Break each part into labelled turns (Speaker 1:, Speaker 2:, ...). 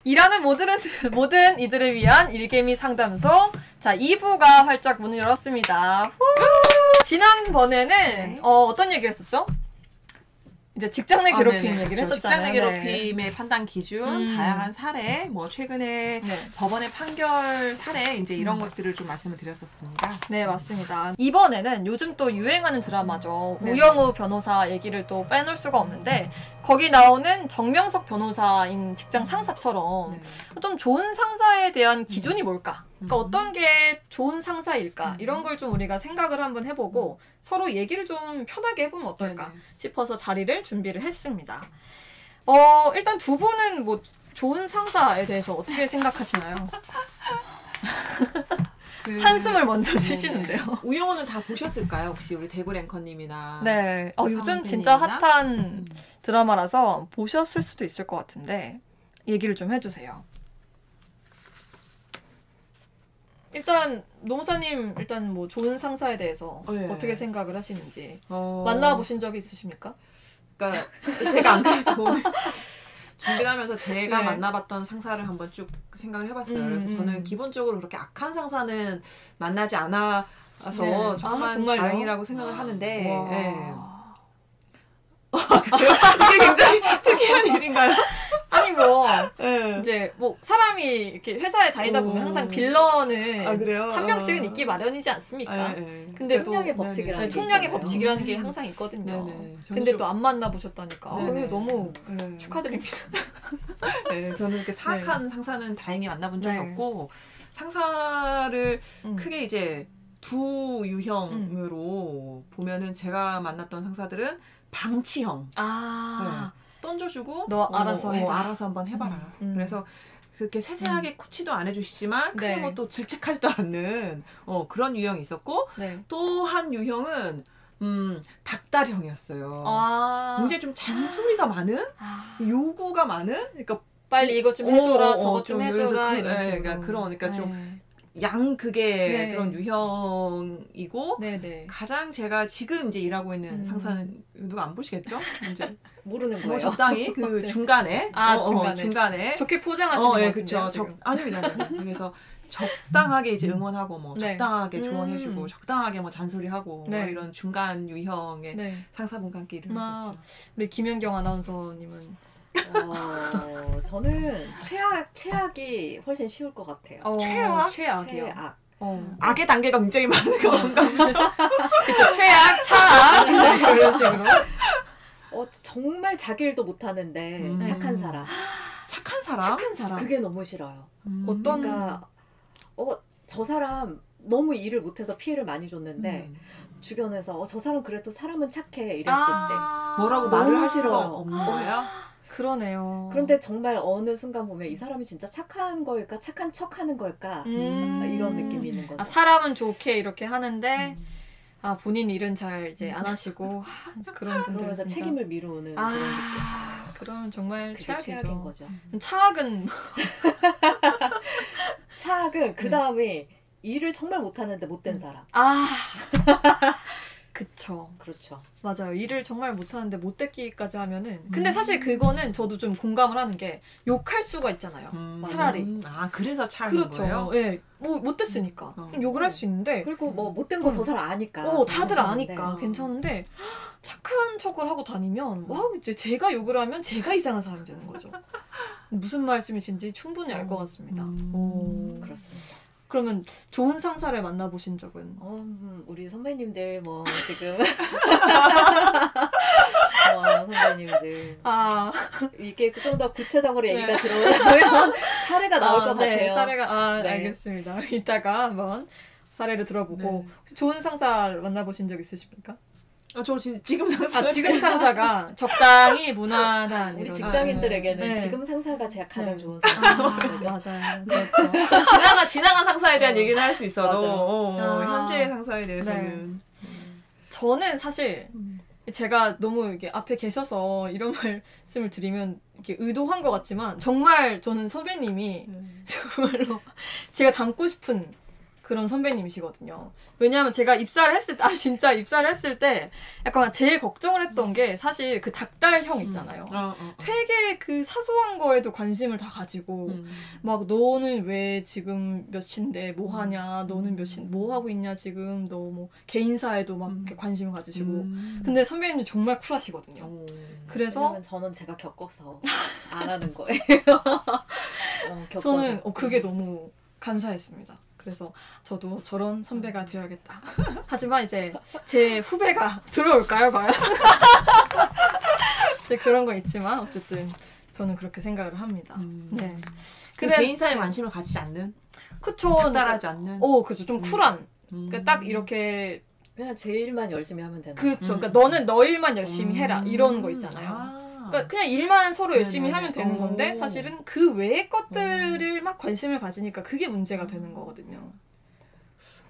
Speaker 1: 일하는 모든 이들을 위한 일개미 상담소. 자, 2부가 활짝 문을 열었습니다. 지난번에는
Speaker 2: 네.
Speaker 1: 어떤 얘기를 했었죠? 이제 직장 내 괴롭힘 얘기를
Speaker 2: 그렇죠.
Speaker 1: 했었잖아요.
Speaker 2: 직장 내 괴롭힘의 판단 기준, 다양한 사례, 뭐 최근에 법원의 판결 사례 이제 이런 것들을 좀 말씀을 드렸었습니다.
Speaker 1: 네, 맞습니다. 이번에는 요즘 또 유행하는 드라마죠.
Speaker 2: 네.
Speaker 1: 우영우 변호사 얘기를 또 빼놓을 수가 없는데 거기 나오는 정명석 변호사인 직장 상사처럼
Speaker 2: 네.
Speaker 1: 좀 좋은 상사에 대한 기준이 뭘까? 그러니까 어떤 게 좋은 상사일까? 이런 걸 좀 우리가 생각을 한번 해보고 서로 얘기를 좀 편하게 해보면 어떨까
Speaker 2: 네네.
Speaker 1: 싶어서 자리를 준비를 했습니다. 일단 두 분은 뭐 좋은 상사에 대해서 어떻게 생각하시나요? 한숨을 먼저 쉬시는데요.
Speaker 2: 우영우는 다 보셨을까요? 혹시 우리 대구 랭커님이나.
Speaker 1: 네. 요즘 진짜 핫한 드라마라서 보셨을 수도 있을 것 같은데 얘기를 좀 해주세요. 일단 노무사님 일단 뭐 좋은 상사에 대해서
Speaker 2: 네.
Speaker 1: 어떻게 생각을 하시는지 만나보신 적이 있으십니까?
Speaker 2: 그러니까 제가 안 그래도 오늘 준비를 하면서 제가
Speaker 1: 네.
Speaker 2: 만나봤던 상사를 한번 쭉 생각을 해봤어요. 그래서 저는 기본적으로 그렇게 악한 상사는 만나지 않아서
Speaker 1: 네.
Speaker 2: 정말 다행이라고 생각을 하는데 네. 이게 굉장히 특이한 일인가요?
Speaker 1: 아니 뭐
Speaker 2: 네.
Speaker 1: 이제 뭐 사람이 이렇게 회사에 다니다 보면 항상 빌런은
Speaker 2: 그래요?
Speaker 1: 한 명씩은 있기 마련이지 않습니까? 근데
Speaker 3: 총량의
Speaker 1: 또
Speaker 3: 법칙이라는 게
Speaker 1: 총량의
Speaker 3: 있잖아요.
Speaker 1: 법칙이라는 게 항상 있거든요.
Speaker 2: 네네.
Speaker 1: 근데 또 안 만나보셨다니까
Speaker 2: 네네.
Speaker 1: 너무
Speaker 2: 네.
Speaker 1: 축하드립니다.
Speaker 2: 네, 저는 이렇게 사악한 상사는 다행히 만나본 적이
Speaker 1: 네.
Speaker 2: 없고 상사를 크게 이제 두 유형으로 보면은 제가 만났던 상사들은 방치형. 던져주고
Speaker 1: 너 알아서 해라.
Speaker 2: 알아서 한번 해봐라. 그래서 그렇게 세세하게 코치도 안 해주시지만 크게 뭐 또 질책하지도 않는 그런 유형이 있었고 또 한 유형은 닭다리형이었어요. 굉장히 좀 잔소리가 많은 요구가 많은 그러니까
Speaker 1: 빨리 이것 좀 해줘라 저것 좀 해줘라 이런 식으로.
Speaker 2: 그러니까 좀 양극의 그런 유형이고 가장 제가 지금 이제 일하고 있는 상사는 누가 안 보시겠죠? 이제
Speaker 3: 모르는 거예요.
Speaker 2: 적당히 그 중간에 중간에
Speaker 1: 좋게 포장하시는 것 같은데요.
Speaker 2: 그렇죠. 아닙니다. 그래서 적당하게 이제 응원하고 뭐 적당하게 조언해주고 적당하게 뭐 잔소리하고 뭐 이런 중간 유형의 상사분과 함께 일을 하고 있죠.
Speaker 1: 우리 김연경 아나운서님은
Speaker 3: 저는 최악이 훨씬 쉬울 것 같아요.
Speaker 1: 최악이요.
Speaker 2: 악의 단계가 굉장히 많은 건가 보죠.
Speaker 1: 그쵸. 최악, 차악 이런 식으로.
Speaker 3: 정말 자기 일도 못하는데 착한 사람.
Speaker 2: 착한 사람?
Speaker 1: 착한 사람.
Speaker 3: 그게 너무 싫어요.
Speaker 1: 그러니까
Speaker 3: 저 사람 너무 일을 못해서 피해를 많이 줬는데 주변에서 저 사람 그래도 사람은 착해 이랬을 때
Speaker 2: 뭐라고 말을 할 수가 없는 거예요?
Speaker 1: 그러네요.
Speaker 3: 그런데 정말 어느 순간 보면 이 사람이 진짜 착한 걸까? 착한 척하는 걸까? 이런 느낌이 있는 거죠.
Speaker 1: 사람은 좋게 이렇게 하는데 본인 일은 잘 이제 안 하시고 그런 분들은
Speaker 3: 그러면서
Speaker 1: 진짜
Speaker 3: 책임을 미루는 그런 느낌.
Speaker 1: 그러면 정말
Speaker 3: 최악인 거죠.
Speaker 1: 차악은
Speaker 3: 차악은 그 다음에 일을 정말 못하는데 못된 사람.
Speaker 1: 그쵸.
Speaker 3: 그렇죠.
Speaker 1: 맞아요. 일을 정말 못하는데 못됐기까지 하면은 근데 사실 그거는 저도 좀 공감을 하는 게 욕할 수가 있잖아요. 차라리.
Speaker 2: 그래서 차악인 거예요?
Speaker 1: 예. 뭐 못됐으니까 욕을 할 수 있는데
Speaker 3: 그리고 뭐 못된 거 저 사람 아니까.
Speaker 1: 다들 아니까 괜찮은데 착한 척을 하고 다니면 이제 제가 욕을 하면 제가 이상한 사람이 되는 거죠. 무슨 말씀이신지 충분히 알 것 같습니다.
Speaker 3: 그렇습니다.
Speaker 1: 그러면 좋은 상사를 만나보신 적은?
Speaker 3: 우리 선배님들 뭐 지금 선배님들 이게 좀 더 구체적으로 얘기가 들어오면 사례가 나올 것 같아요.
Speaker 1: 사례가 알겠습니다. 이따가 한번 사례를 들어보고 좋은 상사를 만나보신 적 있으십니까?
Speaker 2: 저 지금 상사.
Speaker 1: 지금 상사가 적당히 무난한
Speaker 3: 우리 직장인들에게는 지금 상사가 제가 가장 좋은
Speaker 1: 상사죠. 맞아요. 그렇죠.
Speaker 2: 지나간 상사에 대한 얘기는 할 수 있어도 현재의 상사에 대해서는
Speaker 1: 저는 사실 제가 너무 이게 앞에 계셔서 이런 말씀을 드리면 이렇게 의도한 것 같지만 정말 저는 선배님이 정말로 제가 닮고 싶은 그런 선배님이시거든요. 왜냐하면 제가 입사를 했을 때, 진짜 입사를 했을 때 약간 제일 걱정을 했던 게 사실 그 닭달형 있잖아요. 되게 그 사소한 거에도 관심을 다 가지고 막 너는 왜 지금 몇 시인데 뭐 하냐, 너는 몇 시 뭐 하고 있냐 지금, 너 뭐 개인사에도 막 이렇게 관심을 가지시고. 근데 선배님은 정말 쿨하시거든요. 그래서
Speaker 3: 왜냐면 저는 제가 겪어서 안 하는 거예요.
Speaker 1: 저는 그게 너무 감사했습니다. 그래서 저도 저런 선배가 되어야겠다. 하지만 이제 제 후배가 들어올까요, 과연? 이제 그런 거 있지만 어쨌든 저는 그렇게 생각을 합니다. 네.
Speaker 2: 그 개인사에 관심을 가지지 않는?
Speaker 1: 그쵸.
Speaker 2: 따라하지 않는?
Speaker 1: 그죠. 좀 쿨한. 그러니까 딱 이렇게
Speaker 3: 그냥 제 일만 열심히 하면 되는.
Speaker 1: 그렇죠. 그러니까 너는 너 일만 열심히 해라. 이런 거 있잖아요. 그러니까 그냥 일만 서로 열심히 하면 되는 건데 사실은 그 외의 것들을 막 관심을 가지니까 그게 문제가 되는 거거든요.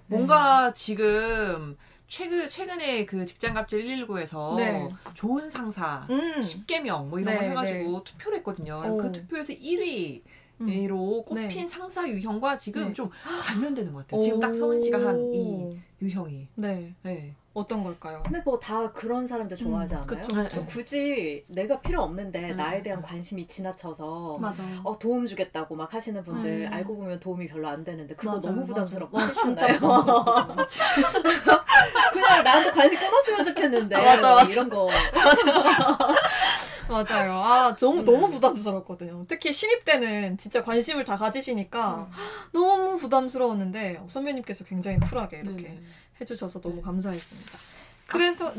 Speaker 2: 뭔가 지금 최근에 그 직장갑질 119에서 좋은 상사 10개명 뭐 이런 거 해가지고 투표를 했거든요. 그 투표에서 1위로 꼽힌 상사 유형과 지금 좀 관련되는 것 같아요. 지금 딱 서은 씨가 한 이 유형이.
Speaker 1: 네. 어떤 걸까요?
Speaker 3: 근데 뭐 다 그런 사람들 좋아하지 않아요?
Speaker 1: 그쵸.
Speaker 3: 굳이 내가 필요 없는데 나에 대한 관심이 지나쳐서 도움 주겠다고 막 하시는 분들 알고 보면 도움이 별로 안 되는데 그거 너무 부담스럽고
Speaker 1: 진짜 부담스럽고
Speaker 3: 그냥 나한테 관심 끊었으면 좋겠는데
Speaker 1: 맞아.
Speaker 3: 이런 거
Speaker 1: 맞아요. 너무 부담스럽거든요. 특히 신입 때는 진짜 관심을 다 가지시니까 너무 부담스러웠는데 선배님께서 굉장히 쿨하게 이렇게 해주셔서 너무 감사했습니다. 그래서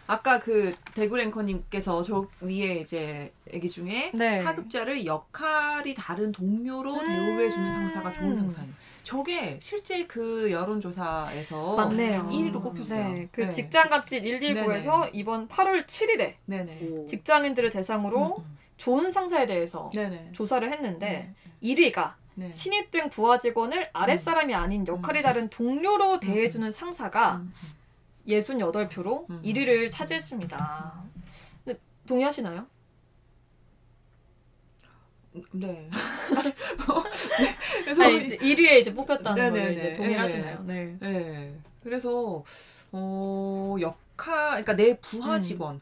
Speaker 2: 아까 그 대구 랭커님께서 저 위에 이제 얘기 중에 하급자를 역할이 다른 동료로 대우해주는 상사가 좋은 상사예요. 저게 실제 그 여론조사에서
Speaker 1: 맞네요.
Speaker 2: 1위로 꼽혔어요.
Speaker 1: 그 직장갑질 119에서 이번 8월 7일에 직장인들을 대상으로 좋은 상사에 대해서 조사를 했는데 1위가 신입 등 부하 직원을 아랫사람이 아닌 역할이 다른 동료로 대해주는 상사가 68표로 1위를 차지했습니다. 동의하시나요?
Speaker 2: 네.
Speaker 1: 그래서 1위에 이제 뽑혔다는 걸 이제 동의하시나요?
Speaker 2: 네. 그래서 그러니까 내 부하 직원,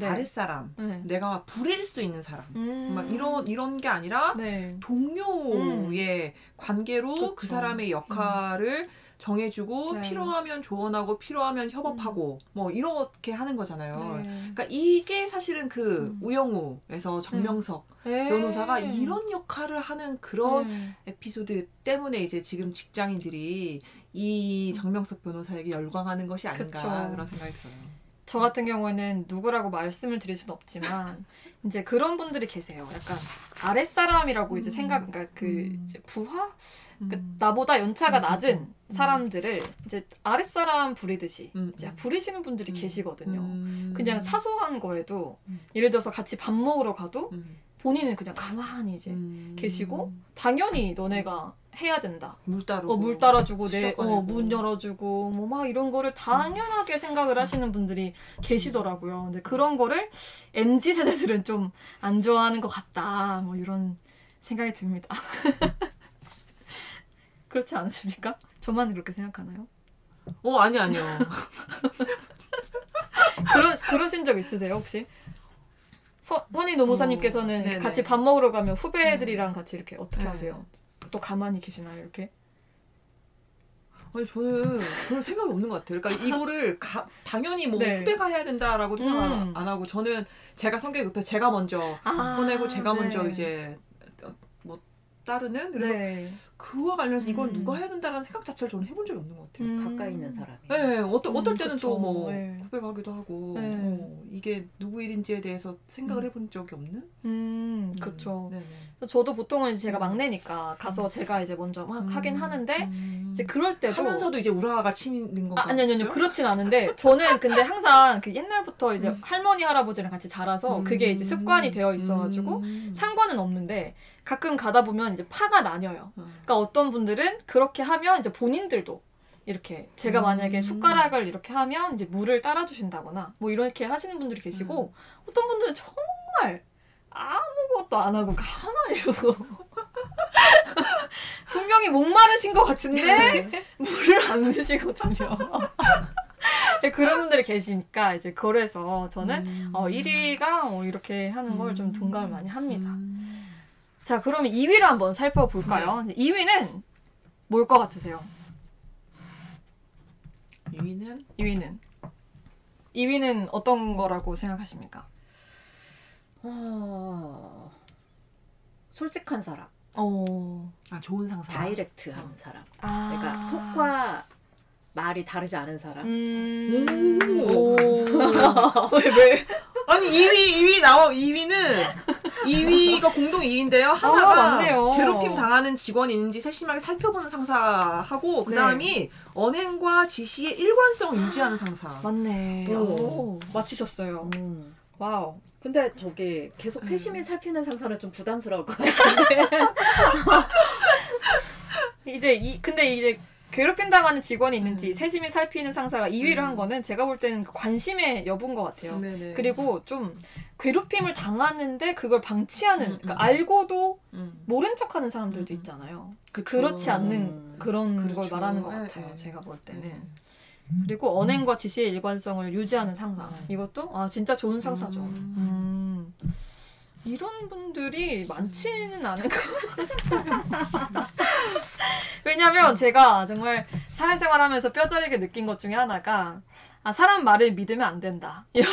Speaker 2: 아랫사람, 내가 부릴 수 있는 사람, 막 이런 게 아니라 동료의 관계로 그 사람의 역할을 정해주고 필요하면 조언하고 필요하면 협업하고 뭐 이렇게 하는 거잖아요. 그러니까 이게 사실은 그 우영우에서 정명석 변호사가 이런 역할을 하는 그런 에피소드 때문에 이제 지금 직장인들이 이 정명석 변호사에게 열광하는 것이 아닌가 그런 생각이 들어요.
Speaker 1: 저 같은 경우에는 누구라고 말씀을 드릴 수는 없지만 이제 그런 분들이 계세요. 약간 아랫사람이라고 이제 그러니까 그 이제 부하? 그러니까 나보다 연차가 낮은 사람들을 이제 아랫사람 부리듯이 이제 부리시는 분들이 계시거든요. 그냥 사소한 거에도 예를 들어서 같이 밥 먹으러 가도 본인은 그냥 가만히 이제 계시고 당연히 너네가 해야 된다.
Speaker 2: 물 따르고
Speaker 1: 물 따라주고 문 열어주고 뭐 막 이런 거를 당연하게 생각을 하시는 분들이 계시더라고요. 근데 그런 거를 MZ 세대들은 좀 안 좋아하는 것 같다. 뭐 이런 생각이 듭니다. 그렇지 않으십니까? 저만 그렇게 생각하나요?
Speaker 2: 아니요.
Speaker 1: 그러신 적 있으세요 혹시? 선희 노무사님께서는 같이 밥 먹으러 가면 후배들이랑 같이 이렇게 어떻게 하세요? 또 가만히 계시나요 이렇게?
Speaker 2: 아니 저는 그런 생각이 없는 것 같아요. 그러니까 이거를 당연히 뭐 후배가 해야 된다라고 생각 안 하고 저는 제가 성격이 급해서 제가 먼저 보내고 제가 먼저 이제 뭐 따르는 그래서 그와 관련해서 이걸 누가 해야 된다라는 생각 자체를 저는 해본 적이 없는 것 같아요.
Speaker 3: 가까이 있는 사람이.
Speaker 2: 네, 어떨 때는 또 뭐 후배가 하기도 하고 이게 누구 일인지에 대해서 생각을 해본 적이 없는.
Speaker 1: 그렇죠. 저도 보통은 제가 막내니까 가서 제가 이제 먼저 막 하긴 하는데 이제 그럴 때도
Speaker 2: 하면서도 이제 우라가 치는 건가요?
Speaker 1: 아니요 그렇진 않은데 저는 근데 항상 그 옛날부터 이제 할머니 할아버지랑 같이 자라서 그게 이제 습관이 되어 있어가지고 상관은 없는데 가끔 가다 보면 이제 파가 나뉘어요. 그러니까 어떤 분들은 그렇게 하면 이제 본인들도 이렇게 제가 만약에 숟가락을 이렇게 하면 이제 물을 따라주신다거나 뭐 이렇게 하시는 분들이 계시고 어떤 분들은 정말 아무것도 안 하고 가만히 이러고 분명히 목마르신 것 같은데 물을 안 드시거든요. 그런 분들이 계시니까 이제 그래서 저는 1위가 이렇게 하는 걸 좀 동감을 많이 합니다. 자, 그러면 2위를 한번 살펴볼까요? 네. 2위는 뭘 것 같으세요? 2위는 어떤 거라고 생각하십니까?
Speaker 3: 솔직한 사람.
Speaker 2: 좋은 상사.
Speaker 3: 다이렉트한 사람. 그러니까 속과 말이 다르지 않은 사람.
Speaker 2: 왜? 아니 2위가 공동 2위인데요. 하나가 괴롭힘 당하는 직원이 있는지 세심하게 살펴보는 상사하고 그 다음이 언행과 지시의 일관성을 유지하는 상사.
Speaker 1: 맞네. 맞히셨어요. 와우.
Speaker 3: 근데 저기 계속 세심히 살피는 상사는 좀 부담스러울 것 같은데.
Speaker 1: 근데 이제 괴롭힘 당하는 직원이 있는지 세심히 살피는 상사가 2위를 한 거는 제가 볼 때는 관심의 여부인 것 같아요.
Speaker 2: 네네.
Speaker 1: 그리고 좀 괴롭힘을 당하는데 그걸 방치하는, 그러니까 알고도 모른 척하는 사람들도 있잖아요. 그렇지 않는 그런 걸 말하는 것 같아요. 제가 볼 때는. 그리고 언행과 지시의 일관성을 유지하는 상사. 이것도 진짜 좋은 상사죠. 이런 분들이 많지는 않은 것 같아요. 왜냐면 제가 정말 사회생활하면서 뼈저리게 느낀 것 중에 하나가 사람 말을 믿으면 안 된다. 이런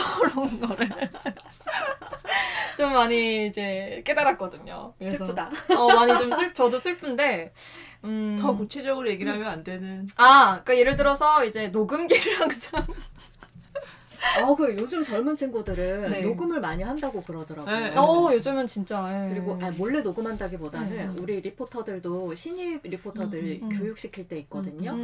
Speaker 1: 거를 좀 많이 이제 깨달았거든요. 그래서
Speaker 3: 슬프다.
Speaker 1: 많이 좀 저도 슬픈데
Speaker 2: 더 구체적으로 얘기를 하면 안 되는.
Speaker 1: 그러니까 예를 들어서 이제 녹음기를 항상
Speaker 3: 그 요즘 젊은 친구들은 녹음을 많이 한다고 그러더라고요.
Speaker 1: 요즘은 진짜.
Speaker 3: 그리고 몰래 녹음한다기보다는 우리 리포터들도 신입 리포터들 교육시킬 때 있거든요.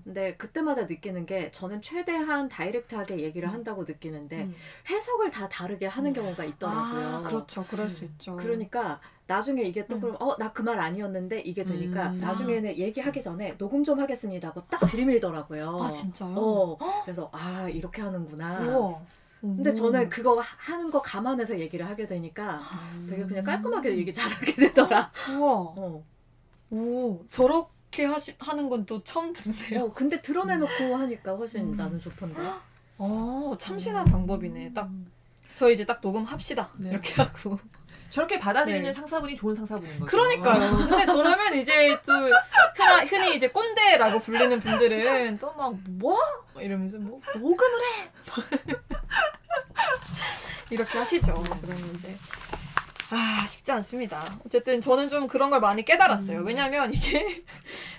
Speaker 3: 근데 그때마다 느끼는 게 저는 최대한 다이렉트하게 얘기를 한다고 느끼는데 해석을 다 다르게 하는 경우가 있더라고요.
Speaker 1: 그렇죠. 그럴 수 있죠.
Speaker 3: 그러니까 나중에 이게 또 그럼 나 그 말 아니었는데 이게 되니까 나중에는 얘기하기 전에 녹음 좀 하겠습니다 하고 딱 들이밀더라고요.
Speaker 1: 진짜요?
Speaker 3: 그래서 이렇게 하는구나. 근데 저는 그거 하는 거 감안해서 얘기를 하게 되니까 되게 그냥 깔끔하게 얘기 잘하게 되더라.
Speaker 1: 우와. 저렇게 하는 건 또 처음 듣네요.
Speaker 3: 근데 드러내놓고 하니까 훨씬 나는 좋던데.
Speaker 1: 참신한 방법이네. 딱 저희 이제 딱 녹음합시다. 이렇게 하고.
Speaker 2: 저렇게 받아들이는 상사분이 좋은 상사분인 거죠.
Speaker 1: 그러니까요. 근데 저라면 이제 또 흔히 이제 꼰대라고 불리는 분들은 또 막 이러면서 녹음을 해! 이렇게 하시죠. 그러면 이제 쉽지 않습니다. 어쨌든 저는 좀 그런 걸 많이 깨달았어요. 왜냐면 이게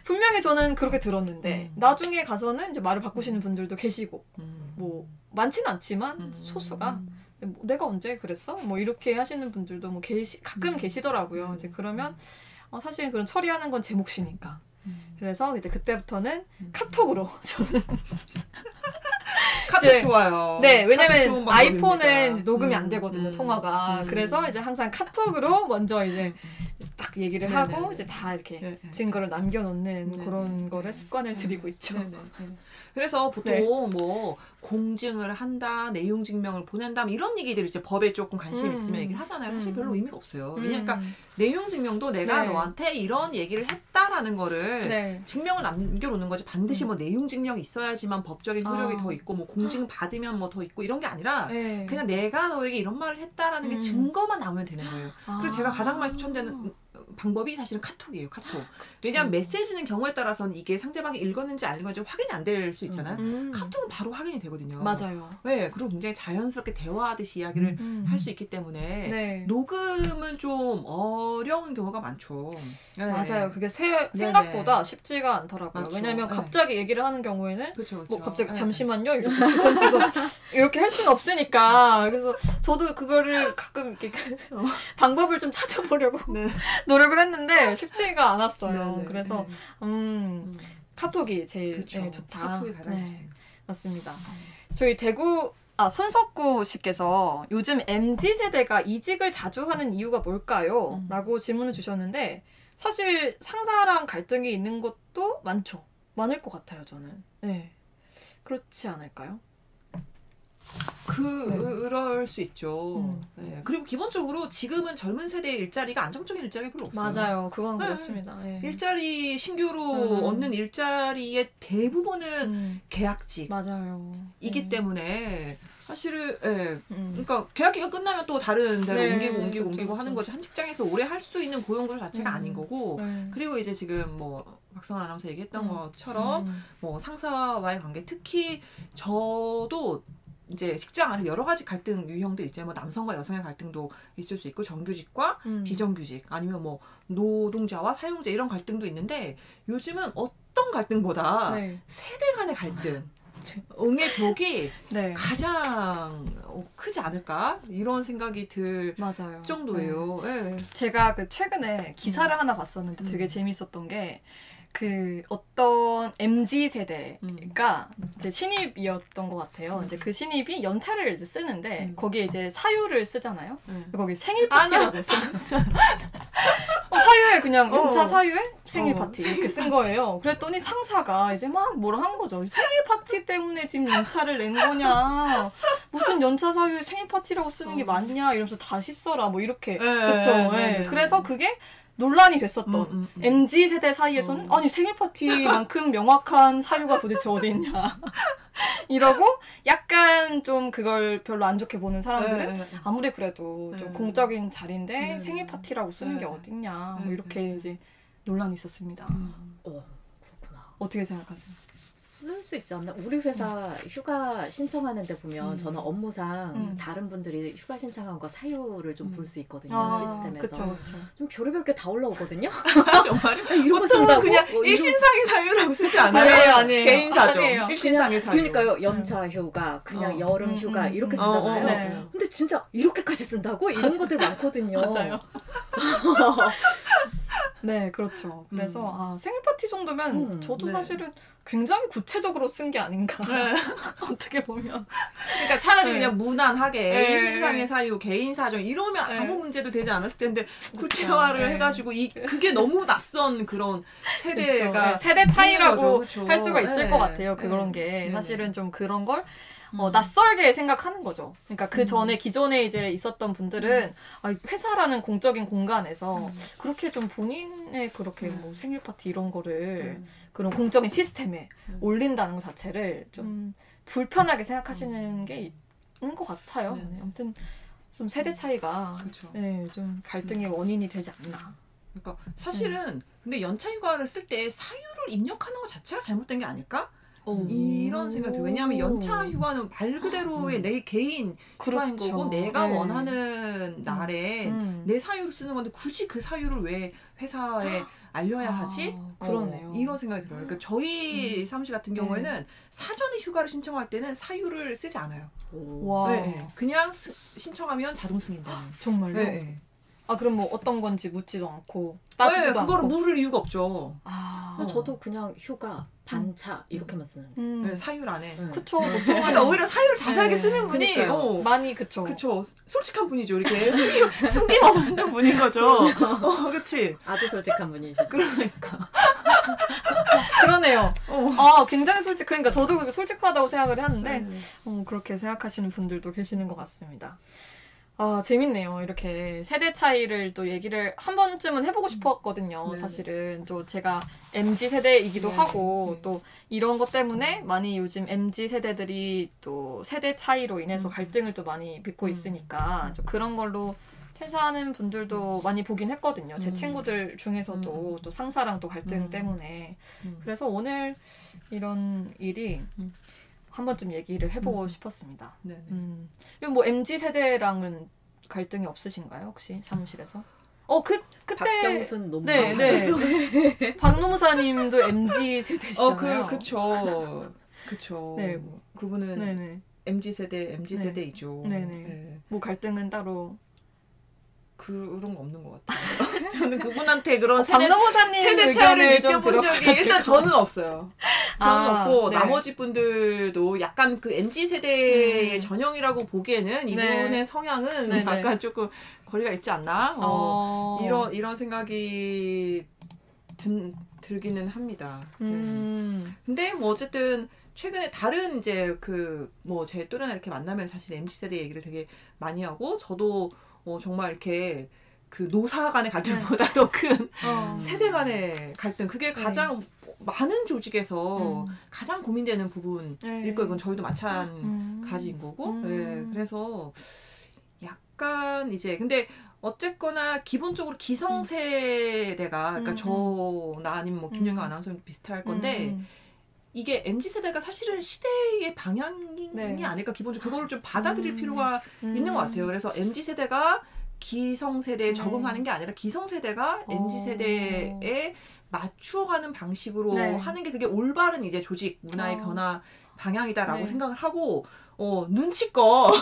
Speaker 1: 분명히 저는 그렇게 들었는데 나중에 가서는 이제 말을 바꾸시는 분들도 계시고 많진 않지만 소수가 내가 언제 그랬어? 이렇게 하시는 분들도 가끔 계시더라고요. 이제 그러면 사실 그런 처리하는 건 제 몫이니까. 그래서 이제 그때부터는 카톡으로 저는
Speaker 2: 카톡 좋아요.
Speaker 1: 네, 왜냐면 아이폰은 녹음이 안 되거든요, 통화가. 그래서 이제 항상 카톡으로 먼저 이제 딱 얘기를 하고 이제 다 이렇게 증거를 남겨놓는 그런 거를 습관을 들이고 있죠.
Speaker 2: 그래서 보통 공증을 한다, 내용 증명을 보낸다 이런 얘기들 이제 법에 조금 관심 있으면 얘기를 하잖아요. 사실 별로 의미가 없어요. 그러니까 내용 증명도 내가 너한테 이런 얘기를 했다라는 거를 증명을 남겨놓는 거지. 반드시 내용 증명이 있어야지만 법적인 효력이 더 있고 공증 받으면 더 있고 이런 게 아니라 그냥 내가 너에게 이런 말을 했다라는 게 증거만 나오면 되는 거예요. 그래서 제가 가장 많이 추천되는 방법이 사실은 카톡이에요. 카톡. 왜냐하면 메시지는 경우에 따라서는 이게 상대방이 읽었는지 안 읽었는지 확인이 안 될 수 있잖아요. 카톡은 바로 확인이 되거든요.
Speaker 1: 맞아요.
Speaker 2: 그리고 굉장히 자연스럽게 대화하듯이 이야기를 할 수 있기 때문에 녹음은 좀 어려운 경우가 많죠.
Speaker 1: 맞아요. 그게 생각보다 쉽지가 않더라고요. 왜냐하면 갑자기 얘기를 하는 경우에는 갑자기 잠시만요 이렇게 주선주선 이렇게 할 수는 없으니까. 그래서 저도 그거를 가끔 이렇게 방법을 좀 찾아보려고 노력을 했는데 쉽지가 않았어요. 그래서 카톡이 제일 좋다.
Speaker 2: 카톡이 가장 좋습니다.
Speaker 1: 맞습니다. 저희 손석구 씨께서 요즘 MZ세대가 이직을 자주 하는 이유가 뭘까요? 라고 질문을 주셨는데 사실 상사랑 갈등이 있는 것도 많을 것 같아요. 저는. 그렇지 않을까요?
Speaker 2: 그럴 수 있죠. 네. 그리고 기본적으로 지금은 젊은 세대의 일자리가 안정적인 일자리가 별로 없어요.
Speaker 1: 맞아요. 그건 그렇습니다. 네.
Speaker 2: 일자리 신규로 얻는 일자리의 대부분은 계약직.
Speaker 1: 맞아요.
Speaker 2: 이기 때문에 사실은 그러니까 계약기간 끝나면 또 다른 데로 옮기고 하는 거지. 한 직장에서 오래 할 수 있는 고용구조 자체가 아닌 거고. 그리고 이제 지금 뭐 박선 아나운서 얘기했던 것처럼 뭐 상사와의 관계, 특히 저도 이제 직장 안에 여러 가지 갈등 유형들 있잖아요. 뭐 남성과 여성의 갈등도 있을 수 있고, 정규직과 비정규직, 아니면 뭐 노동자와 사용자 이런 갈등도 있는데, 요즘은 어떤 갈등보다 세대 간의 갈등, 응의 벽이 가장 크지 않을까 이런 생각이 들 정도예요. 네.
Speaker 1: 제가 그 최근에 기사를 하나 봤었는데 되게 재밌었던 게, 그 어떤 MZ 세대가 이제 신입이었던 것 같아요. 이제 그 신입이 연차를 이제 쓰는데 거기에 이제 사유를 쓰잖아요. 거기 생일 파티라고 쓰셨어요. 사유에 그냥 연차 사유에 생일 파티 이렇게 쓴 거예요. 그랬더니 상사가 이제 막 뭐라 하는 거죠. 생일 파티 때문에 지금 연차를 낸 거냐? 무슨 연차 사유에 생일 파티라고 쓰는 게 맞냐? 이러면서 다시 써라 뭐 이렇게. 그렇죠. 그래서 그게 논란이 됐었던 MZ 세대 사이에서는 아니 생일 파티만큼 명확한 사유가 도대체 어디 있냐 이러고, 약간 좀 그걸 별로 안 좋게 보는 사람들은 아무리 그래도 좀 공적인 자리인데 생일 파티라고 쓰는 게 어딨냐 뭐 이렇게 이제 논란이 있었습니다.
Speaker 3: 그렇구나.
Speaker 1: 어떻게 생각하세요?
Speaker 3: 쓸 수 있지 않나? 우리 회사 휴가 신청하는데 보면 저는 업무상 다른 분들이 휴가 신청한 거 사유를 좀 볼 수 있거든요. 시스템에서.
Speaker 1: 그쵸.
Speaker 3: 좀 별의별 게 다 올라오거든요.
Speaker 2: 정말? 보통은 그냥 일신상의 사유라고 쓰지 않아요?
Speaker 1: 아니에요.
Speaker 2: 개인사죠. 일신상의 사유.
Speaker 3: 그러니까요. 연차 휴가, 그냥 여름 휴가 이렇게 쓰잖아요. 근데 진짜 이렇게까지 쓴다고? 이런 것들 많거든요.
Speaker 1: 맞아요. 네, 그렇죠. 그래서 생일 파티 정도면 저도 사실은 굉장히 구체적으로 쓴 게 아닌가. 어떻게 보면.
Speaker 2: 그러니까 차라리 그냥 무난하게 일신상의 사유, 개인 사정 이러면 아무 문제도 되지 않았을 텐데 구체화를 해가지고 그게 너무 낯선 그런 세대가
Speaker 1: 세대 차이라고 할 수가 있을 것 같아요. 그런 게 사실은 좀 그런 걸 낯설게 생각하는 거죠. 그러니까 그 전에 기존에 이제 있었던 분들은 회사라는 공적인 공간에서 그렇게 좀 본인의 그렇게 뭐 생일 파티 이런 거를 그런 공적인 시스템에 올린다는 것 자체를 좀 불편하게 생각하시는 게 있는 것 같아요. 아무튼 좀 세대 차이가 좀 갈등의 원인이 되지 않나.
Speaker 2: 그러니까 사실은 근데 연차 휴가를 쓸 때 사유를 입력하는 것 자체가 잘못된 게 아닐까? 이런 생각이 들어요. 왜냐하면 연차 휴가는 말 그대로의 내 개인 휴가인 거고 내가 원하는 날에 내 사유를 쓰는 건데 굳이 그 사유를 왜 회사에 알려야 하지?
Speaker 1: 그러네요.
Speaker 2: 이런 생각이 들어요. 그러니까 저희 사무실 같은 경우에는 사전에 휴가를 신청할 때는 사유를 쓰지 않아요. 그냥 신청하면 자동 승인되는.
Speaker 1: 정말요? 그럼 뭐 어떤 건지 묻지도 않고 따지지도 않고.
Speaker 2: 그거를 물을 이유가 없죠.
Speaker 3: 저도 그냥 휴가, 반차 이렇게만 쓰는.
Speaker 2: 사유를 안 해.
Speaker 1: 그쵸.
Speaker 2: 그러니까 오히려 사유를 자세하게 쓰는 분이
Speaker 1: 많이 그쵸.
Speaker 2: 솔직한 분이죠. 이렇게 숨김없는 분인 거죠. 그치.
Speaker 3: 아주 솔직한 분이시죠.
Speaker 2: 그러니까.
Speaker 1: 그러네요. 굉장히 그러니까 저도 솔직하다고 생각을 했는데 그렇게 생각하시는 분들도 계시는 것 같습니다. 재밌네요. 이렇게 세대 차이를 또 얘기를 한 번쯤은 해보고 싶었거든요. 사실은 또 제가 MZ 세대이기도 하고 또 이런 것 때문에 많이 요즘 MZ 세대들이 또 세대 차이로 인해서 갈등을 또 많이 빚고 있으니까 그런 걸로 퇴사하는 분들도 많이 보긴 했거든요. 제 친구들 중에서도 또 상사랑 또 갈등 때문에. 그래서 오늘 이런 일이 한 번쯤 얘기를 해보고 싶었습니다. 뭐 MZ 세대랑은 갈등이 없으신가요, 혹시 사무실에서? 그때
Speaker 3: 박경순 노무.
Speaker 1: 박노무사님도 MZ 세대시잖아요.
Speaker 2: 그쵸. 네, 그분은 MZ 세대이죠.
Speaker 1: 뭐 갈등은 따로.
Speaker 2: 그런 거 없는 것 같아요. 저는 그분한테 그런
Speaker 1: 세대
Speaker 2: 차이를 느껴본 적이 일단 저는 없어요. 저는 없고 나머지 분들도 약간 그 MZ 세대의 전형이라고 보기에는 이분의 성향은 약간 조금 거리가 있지 않나? 이런 생각이 들기는 합니다. 근데 뭐 어쨌든 최근에 다른 이제 그 뭐 제 또래나 이렇게 만나면 사실 MZ세대 얘기를 되게 많이 하고 저도 정말 이렇게 그 노사 간의 갈등보다 더 큰 세대 간의 갈등 그게 가장 많은 조직에서 가장 고민되는 부분일 거 이건 저희도 마찬가지인 거고 그래서 약간 이제 근데 어쨌거나 기본적으로 기성세대가 그러니까 저나 아니면 뭐 김연경 아나운서는 비슷할 건데 이게 MZ세대가 사실은 시대의 방향이 아닐까 기본적으로 그거를 좀 받아들일 필요가 있는 것 같아요. 그래서 MZ세대가 기성세대에 적응하는 게 아니라 기성세대가 MZ세대에 맞추어가는 방식으로 하는 게 그게 올바른 이제 조직 문화의 변화 방향이다라고 생각을 하고 눈치껏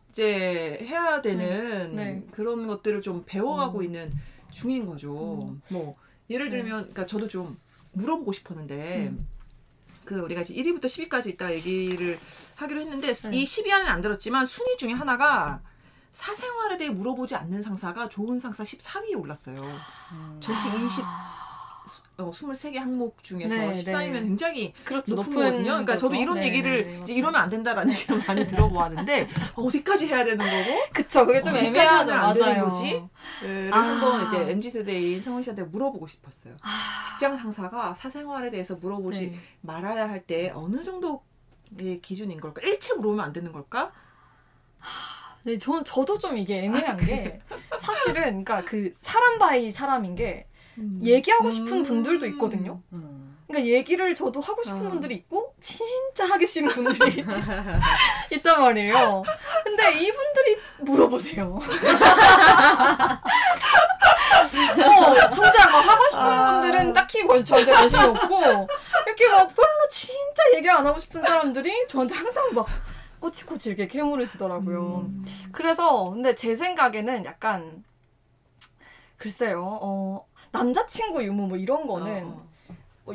Speaker 2: 이제 해야 되는 그런 것들을 좀 배워가고 있는 중인 거죠. 뭐 예를 들면 그러니까 저도 좀 물어보고 싶었는데 그 우리가 이제 1위부터 10위까지 있다 얘기를 하기로 했는데 이 10위 안에는 안 들었지만 순위 중에 하나가 사생활에 대해 물어보지 않는 상사가 좋은 상사 14위에 올랐어요. 전체 23개 항목 중에서 14위면 굉장히
Speaker 1: 그렇죠.
Speaker 2: 높은 거거든요. 그러니까 저도 이런 얘기를 이제 이러면 안 된다라는 얘기를 많이 들어보았는데 어디까지 해야 되는 거고?
Speaker 1: 그쵸. 그게 좀 애매하죠.
Speaker 2: 안 되는 거지? 한번 이제 MZ세대인 성훈 씨한테 물어보고 싶었어요. 직장 상사가 사생활에 대해서 물어보지 말아야 할 때 어느 정도의 기준인 걸까? 일체 물어보면 안 되는 걸까?
Speaker 1: 네, 저도 좀 이게 애매한 게 사실은 그러니까 그 사람 바이 사람인 게 얘기하고 싶은 분들도 있거든요. 그러니까 얘기를 저도 하고 싶은 분들이 있고 진짜 하기 싫은 분들이 있단 말이에요. 근데 이분들이 물어보세요. 진짜 막 하고 싶은 분들은 딱히 저한테 관심이 없고 이렇게 막 별로 진짜 얘기 안 하고 싶은 사람들이 저한테 항상 막 꼬치꼬치 이렇게 캐물으시더라고요. 그래서 근데 제 생각에는 약간 글쎄요. 남자친구 유무 뭐 이런 거는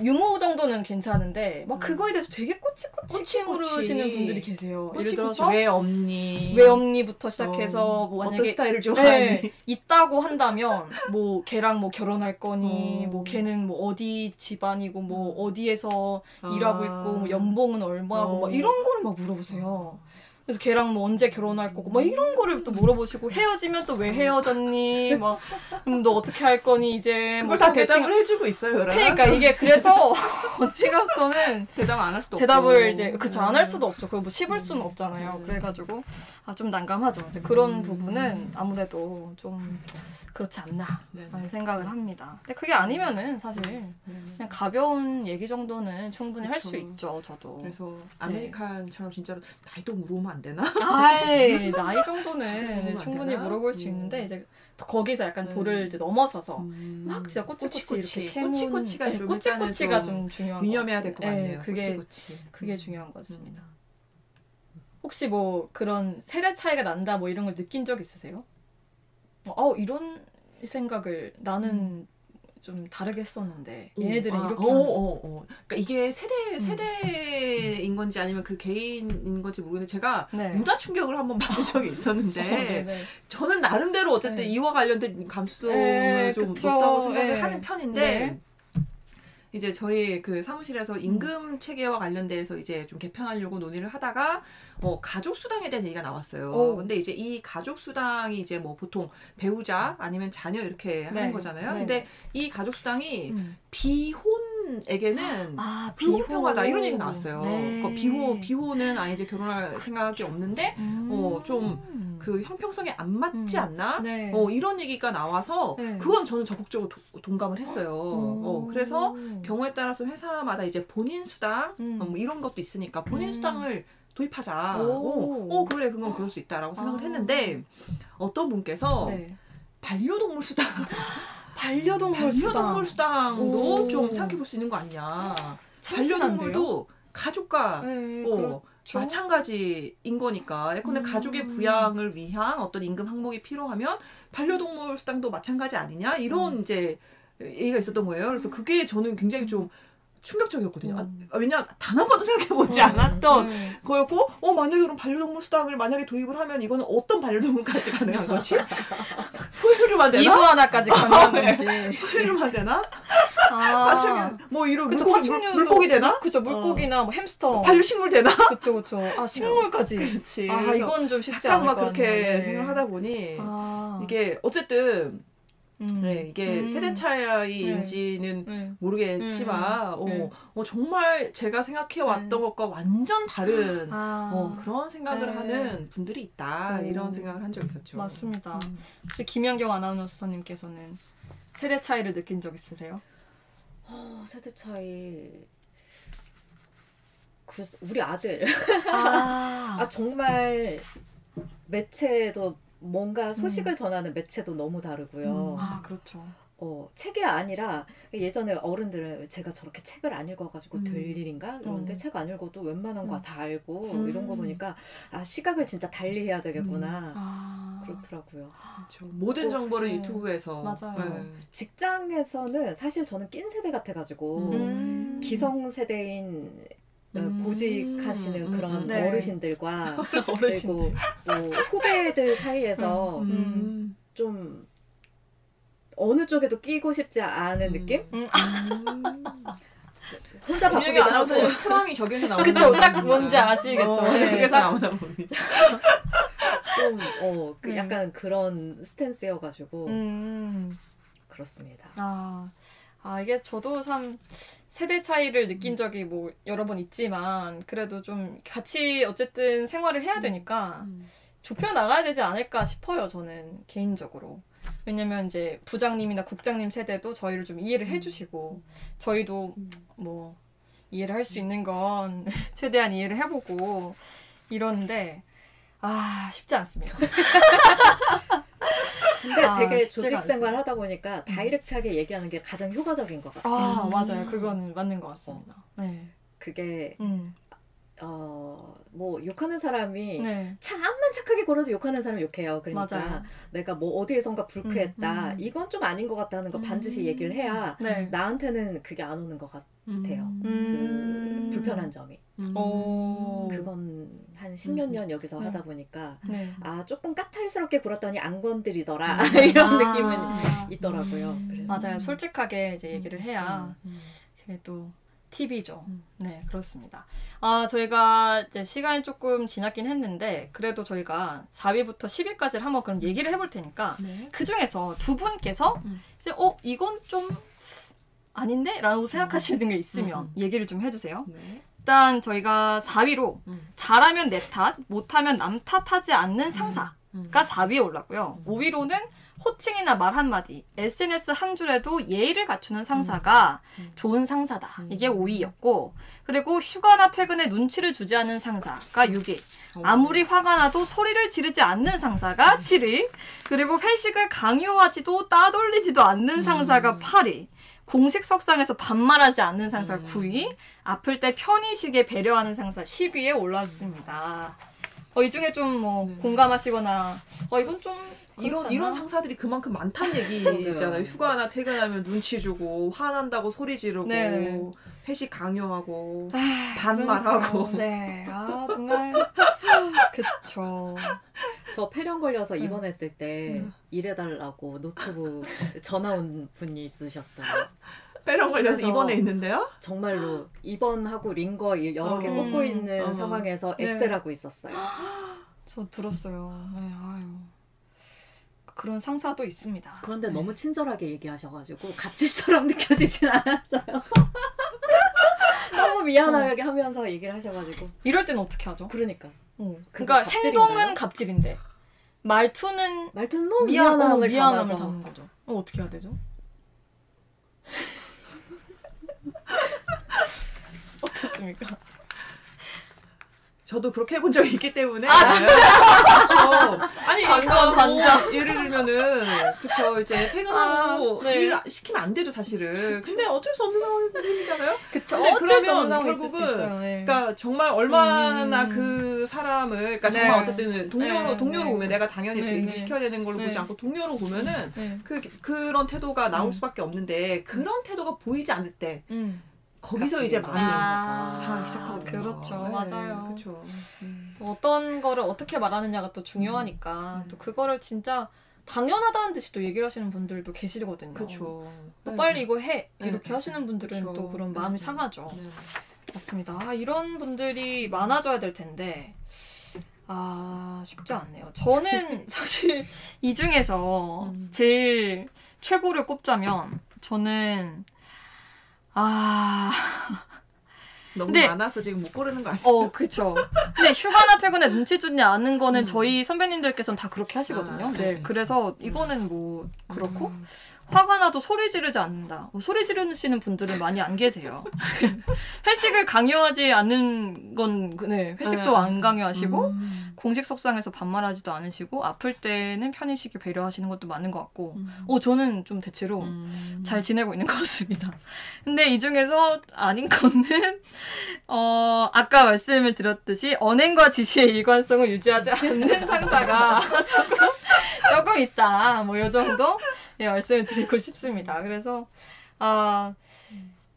Speaker 1: 유무 정도는 괜찮은데 막 그거에 대해서 되게 꼬치꼬치 캐물으시는 분들이 계세요. 예를 들어서
Speaker 2: 왜 없니?
Speaker 1: 왜 없니부터 시작해서 뭐 만약에
Speaker 2: 어떤 스타일을 좋아하니?
Speaker 1: 있다고 한다면 뭐 걔랑 뭐 결혼할 거니 뭐 걔는 뭐 어디 집안이고 뭐 어디에서 일하고 있고 뭐 연봉은 얼마고 막 이런 거를 막 물어보세요. 그래서 걔랑 뭐 언제 결혼할 거고 막 이런 거를 또 물어보시고 헤어지면 또 왜 헤어졌니? 막 너 어떻게 할 거니 이제
Speaker 2: 그걸 다 대답을 해주고 있어요.
Speaker 1: 그러니까 이게 그래서 지금부터는
Speaker 2: 대답 안 할 수도
Speaker 1: 대답을
Speaker 2: 없고.
Speaker 1: 이제 그쵸 안 할 수도 없죠. 그걸 뭐 씹을 수는 없잖아요. 그래가지고 좀 난감하죠. 이제 그런 부분은 아무래도 좀 그렇지 않나라는 생각을 합니다. 근데 그게 아니면은 사실 그냥 가벼운 얘기 정도는 충분히 할 수 있죠. 저도.
Speaker 2: 그래서 아메리칸처럼 진짜로 나이도 물어보면 안 되나?
Speaker 1: 아이 나이 정도는 충분히 물어볼 수 있는데 이제 거기서 약간 도를 이제 넘어서서 막 진짜 꼬치꼬치 이렇게 캐무는 꼬치꼬치가 좀 중요한
Speaker 2: 유념해야 될 것 같네요.
Speaker 1: 그게 중요한 것 같습니다. 혹시 뭐 그런 세대 차이가 난다 뭐 이런 걸 느낀 적 있으세요? 이런 생각을 나는 좀 다르게 했었는데 얘네들은 이렇게
Speaker 2: 그러니까 이게 세대인 건지 아니면 그 개인인 건지 모르겠는데 제가 문화 충격을 한번 받은 적이 있었는데 저는 나름대로 어쨌든 이와 관련된 감수성을 좀 높다고 생각을 하는 편인데 이제 저희 그 사무실에서 임금 체계와 관련돼서 이제 좀 개편하려고 논의를 하다가 가족 수당에 대한 얘기가 나왔어요. 근데 이제 이 가족 수당이 이제 뭐 보통 배우자 아니면 자녀 이렇게 하는 거잖아요. 근데 이 가족 수당이 비혼에게는 불공평하다 이런 얘기가 나왔어요. 그러니까 비혼은 이제 결혼할 생각이 없는데 좀 그 형평성에 안 맞지 않나? 이런 얘기가 나와서 그건 저는 적극적으로 동감을 했어요. 그래서 경우에 따라서 회사마다 이제 본인 수당 뭐 이런 것도 있으니까 본인 수당을 도입하자. 그래 그건 그럴 수 있다라고 생각을 했는데 어떤 분께서 반려동물 수당도 좀 생각해 볼 수 있는 거 아니냐. 반려동물도 가족과 마찬가지인 거니까. 예컨대 가족의 부양을 위한 어떤 임금 항목이 필요하면 반려동물 수당도 마찬가지 아니냐 이런 이제 얘기가 있었던 거예요. 그래서 그게 저는 굉장히 좀 충격적이었거든요. 왜냐 단 한 번도 생각해보지 않았던 거였고 만약에 그럼 반려동물 수당을 만약에 도입을 하면 이거는 어떤 반려동물까지 가능한 거지? 포유류 세르만 되나?
Speaker 1: 이브 하나까지 가능한 건지.
Speaker 2: 세르만 되나? 파충류 뭐 이런 물고기 되나?
Speaker 1: 그쵸, 물고기나 뭐 햄스터.
Speaker 2: 반려식물 되나?
Speaker 1: 그쵸. 아, 식물까지.
Speaker 2: 그치.
Speaker 1: 이건 좀 쉽지 않을 것 같네.
Speaker 2: 그렇게 생각하다 보니 이게 어쨌든 네, 이게 세대 차이인지는 모르겠지만 정말 제가 생각해왔던 것과 완전 다른 그런 생각을 하는 분들이 있다. 이런 생각을 한 적이 있었죠.
Speaker 1: 맞습니다. 혹시 김연경 아나운서님께서는 세대 차이를 느낀 적 있으세요?
Speaker 3: 세대 차이... 우리 아들 정말 매체도 뭔가 소식을 전하는 매체도 너무 다르고요.
Speaker 1: 그렇죠.
Speaker 3: 책이 아니라 예전에 어른들은 제가 저렇게 책을 안 읽어가지고 될 일인가? 그런데 책 안 읽어도 웬만한 거 다 알고 이런 거 보니까 시각을 진짜 달리 해야 되겠구나. 그렇더라고요.
Speaker 2: 그렇죠. 모든 정보를 유튜브에서.
Speaker 1: 맞아요.
Speaker 3: 직장에서는 사실 저는 낀 세대 같아가지고 기성세대인 보직하시는 그런 어르신들과 그리고 후배들 사이에서 좀 어느 쪽에도 끼고 싶지 않은 느낌? 혼자 바쁘게
Speaker 2: 나와서 프랑이 저기서 나오는
Speaker 1: 그쵸, 딱 뭔지 아시겠죠.
Speaker 2: 그래서 나오나 봅니다.
Speaker 3: 좀 약간 그런 스탠스여가지고 그렇습니다.
Speaker 1: 이게 저도 참 세대 차이를 느낀 적이 뭐 여러 번 있지만 그래도 좀 같이 어쨌든 생활을 해야 되니까 좁혀 나가야 되지 않을까 싶어요. 저는 개인적으로. 왜냐면 이제 부장님이나 국장님 세대도 저희를 좀 이해를 해주시고 저희도 뭐 이해를 할 수 있는 건 최대한 이해를 해보고 이러는데 쉽지 않습니다.
Speaker 3: 근데 되게 조직 생활 하다 보니까 다이렉트하게 얘기하는 게 가장 효과적인 것 같아요.
Speaker 1: 맞아요. 그건 맞는 것 같습니다. 네.
Speaker 3: 그게 뭐 욕하는 사람이 참만 착하게 걸어도 욕하는 사람 욕해요. 그러니까
Speaker 1: 맞아요.
Speaker 3: 내가 뭐 어디에선가 불쾌했다. 이건 좀 아닌 것 같다는 거 반드시 얘기를 해야 나한테는 그게 안 오는 것 같아요. 그 불편한 점이. 그건 한 10몇 년 여기서 하다 보니까 조금 까탈스럽게 굴었더니 안 건드리더라. 이런 느낌은 있더라고요. 그래서.
Speaker 1: 맞아요. 솔직하게 이제 얘기를 해야 그게 또 팁이죠. 네, 그렇습니다. 저희가 이제 시간이 조금 지났긴 했는데 그래도 저희가 4위부터 10위까지를 한번 그럼 얘기를 해볼 테니까 그 중에서 두 분께서 이제 이건 좀 아닌데? 라고 생각하시는 게 있으면 얘기를 좀 해주세요. 일단 저희가 4위로 잘하면 내 탓, 못하면 남 탓하지 않는 상사가 4위에 올랐고요. 5위로는 호칭이나 말 한마디, SNS 한 줄에도 예의를 갖추는 상사가 좋은 상사다. 이게 5위였고 그리고 휴가나 퇴근에 눈치를 주지 않는 상사가 6위. 아무리 화가 나도 소리를 지르지 않는 상사가 7위. 그리고 회식을 강요하지도 따돌리지도 않는 상사가 8위. 공식 석상에서 반말하지 않는 상사가 9위. 아플 때 편히 쉬게 배려하는 상사 10위에 올랐습니다. 이 중에 좀 뭐 공감하시거나 이건 좀
Speaker 2: 이런 상사들이 그만큼 많다는 얘기잖아요. 휴가나 퇴근하면 눈치 주고 화난다고 소리 지르고 회식 강요하고 반말하고.
Speaker 1: 정말 그쵸.
Speaker 3: 저 폐렴 걸려서 입원했을 때 일해달라고 노트북 전화 온 분이 있으셨어요.
Speaker 2: 폐렴 걸려서 입원해 있는데요?
Speaker 3: 정말로 입원하고 링거 여러 개 꽂고 있는 상황에서 엑셀하고 있었어요.
Speaker 1: 저 들었어요. 그런 상사도 있습니다.
Speaker 3: 그런데 너무 친절하게 얘기하셔가지고 갑질처럼 느껴지진 않았어요. 너무 미안하게 하면서 얘기를 하셔가지고.
Speaker 1: 이럴 때는 어떻게 하죠?
Speaker 3: 그러니까.
Speaker 1: 그러니까 행동은 갑질인데 말투는
Speaker 3: 너무 미안함을
Speaker 1: 담는 거죠. 어떻게 해야 되죠? 어떻습니까?
Speaker 2: 저도 그렇게 해본 적이 있기 때문에.
Speaker 1: 진짜?
Speaker 2: 아니, 반전. 예를 들면은, 이제 퇴근하고 일 시키면 안 되죠, 사실은. 근데 어쩔 수 없는 상황이잖아요?
Speaker 1: 그쵸.
Speaker 2: 어쩔 수 없는 상황이 결국은, 그러니까 정말 얼마나 그 사람을, 그러니까 정말 어쨌든 동료로 보면 내가 당연히 일을 시켜야 되는 걸로 보지 않고 동료로 보면은 그런 태도가 나올 수밖에 없는데 그런 태도가 보이지 않을 때 거기서 이제 많이 상하기 시작하거든요.
Speaker 1: 그렇죠. 맞아요. 그렇죠. 어떤 거를 어떻게 말하느냐가 또 중요하니까 또 그거를 진짜 당연하다는 듯이 또 얘기를 하시는 분들도 계시거든요.
Speaker 2: 그렇죠.
Speaker 1: 또 빨리 이거 해 이렇게 하시는 분들은 또 그런 마음이 상하죠. 맞습니다. 이런 분들이 많아져야 될 텐데 쉽지 않네요. 저는 사실 이 중에서 제일 최고를 꼽자면 저는
Speaker 2: 너무 많아서 지금 못 고르는 거 아시죠?
Speaker 1: 그쵸. 근데 휴가나 퇴근에 눈치 주지 않은 거는 저희 선배님들께서는 다 그렇게 하시거든요. 네. 그래서 이거는 뭐 그렇고 화가 나도 소리 지르지 않는다. 소리 지르시는 분들은 많이 안 계세요. 회식을 강요하지 않는 건 회식도 안 강요하시고 공식 석상에서 반말하지도 않으시고 아플 때는 편히쉬게 배려하시는 것도 맞는 것 같고 저는 좀 대체로 잘 지내고 있는 것 같습니다. 근데 이 중에서 아닌 거는 아까 말씀을 드렸듯이 언행과 지시의 일관성을 유지하지 않는 상사가 조금 있다. 뭐 이 정도 말씀을 드리고 싶습니다. 그래서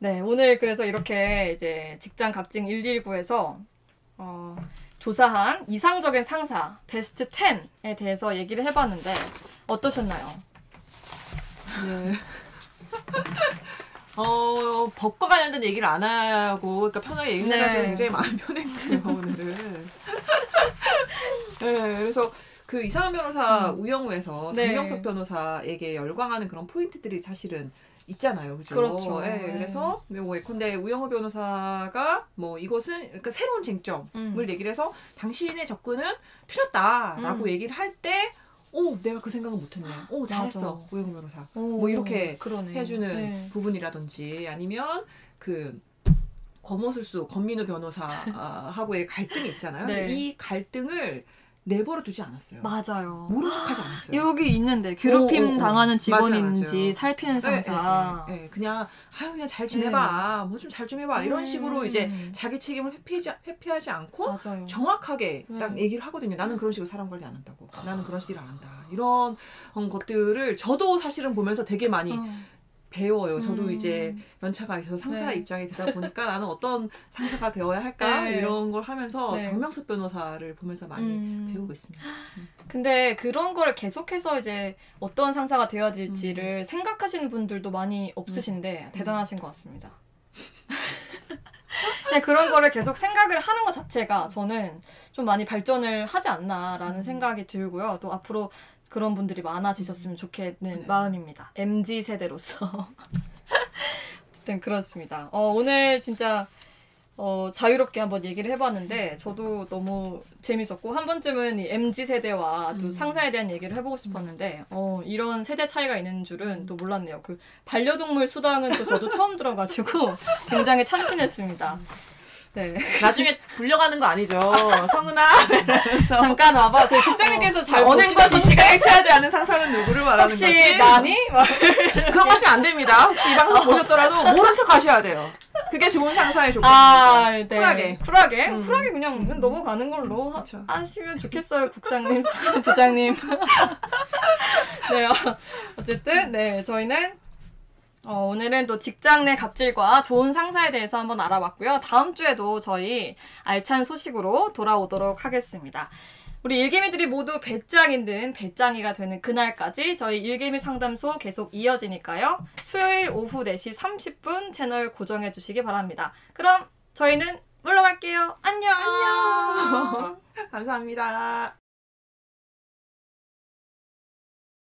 Speaker 1: 오늘 그래서 이렇게 이제 직장 갑질 119에서 조사한 이상적인 상사 베스트 10에 대해서 얘기를 해봤는데 어떠셨나요?
Speaker 2: 네. 법과 관련된 얘기를 안 하고, 그러니까 편하게 얘기해가지고 굉장히 마음이 편했어요, 오늘은. 네, 그래서 그 이상한 변호사 우영우에서 정명석 변호사에게 열광하는 그런 포인트들이 사실은 있잖아요, 그죠?
Speaker 1: 그렇죠.
Speaker 2: 그래서 뭐 예컨대 우영우 변호사가 뭐 이것은 그러니까 새로운 쟁점을 얘기를 해서 당신의 접근은 틀렸다라고 얘기를 할 때. 내가 그 생각은 못했네. 잘했어, 우영우 변호사. 뭐 이렇게 해주는 부분이라든지 아니면 그 권모술수 권민우 변호사하고의 갈등이 있잖아요. 근데 이 갈등을 내버려 두지 않았어요.
Speaker 1: 맞아요.
Speaker 2: 모른 척하지 않았어요.
Speaker 1: 여기 있는데 괴롭힘 당하는 직원인지 맞아요. 살피는 상사.
Speaker 2: 그냥 잘 지내봐. 뭐 좀 잘 좀 해봐. 이런 식으로 이제 자기 책임을 회피하지 않고 맞아요. 정확하게 딱 얘기를 하거든요. 나는 그런 식으로 사람 관리 안 한다고. 나는 그런 식으로 안 한다. 이런 것들을 저도 사실은 보면서 되게 많이 배워요. 저도 이제 연차가 있어서 상사 입장이 되다 보니까 나는 어떤 상사가 되어야 할까 이런 걸 하면서 정명석 변호사를 보면서 많이 배우고 있습니다.
Speaker 1: 근데 그런 걸 계속해서 이제 어떤 상사가 되어야 될지를 생각하시는 분들도 많이 없으신데 대단하신 것 같습니다. 근데 그런 거를 계속 생각을 하는 것 자체가 저는 좀 많이 발전을 하지 않나라는 생각이 들고요. 또 앞으로 그런 분들이 많아지셨으면 좋겠는 마음입니다. MZ세대로서. 어쨌든 그렇습니다. 오늘 진짜 자유롭게 한번 얘기를 해봤는데 저도 너무 재밌었고 한 번쯤은 이 MZ세대와 또 상사에 대한 얘기를 해보고 싶었는데 이런 세대 차이가 있는 줄은 또 몰랐네요. 그 반려동물 수당은 또 저도 처음 들어가지고 굉장히 참신했습니다. 네.
Speaker 2: 나중에 불려가는 거 아니죠? 성은아.
Speaker 1: 잠깐 와봐. 저희 국장님께서 잘
Speaker 2: 언행과 지시가 일치하지 않은 상사는 누구를 말하는
Speaker 1: 혹시
Speaker 2: 거지?
Speaker 1: 혹시 나니?
Speaker 2: 그런 거 하시면 안 됩니다. 혹시 이 방송 보셨더라도 모른 척 하셔야 돼요. 그게 좋은 상사의 조건입니다. 쿨하게.
Speaker 1: 쿨하게 그냥 넘어가는 걸로 하시면 좋겠어요. 국장님, 부장님. 네, 어쨌든 저희는 오늘은 또 직장 내 갑질과 좋은 상사에 대해서 한번 알아봤고요. 다음 주에도 저희 알찬 소식으로 돌아오도록 하겠습니다. 우리 일개미들이 모두 배짱인 듯 배짱이가 되는 그날까지 저희 일개미 상담소 계속 이어지니까요. 수요일 오후 4시 30분 채널 고정해 주시기 바랍니다. 그럼 저희는 물러갈게요. 안녕.
Speaker 2: 감사합니다.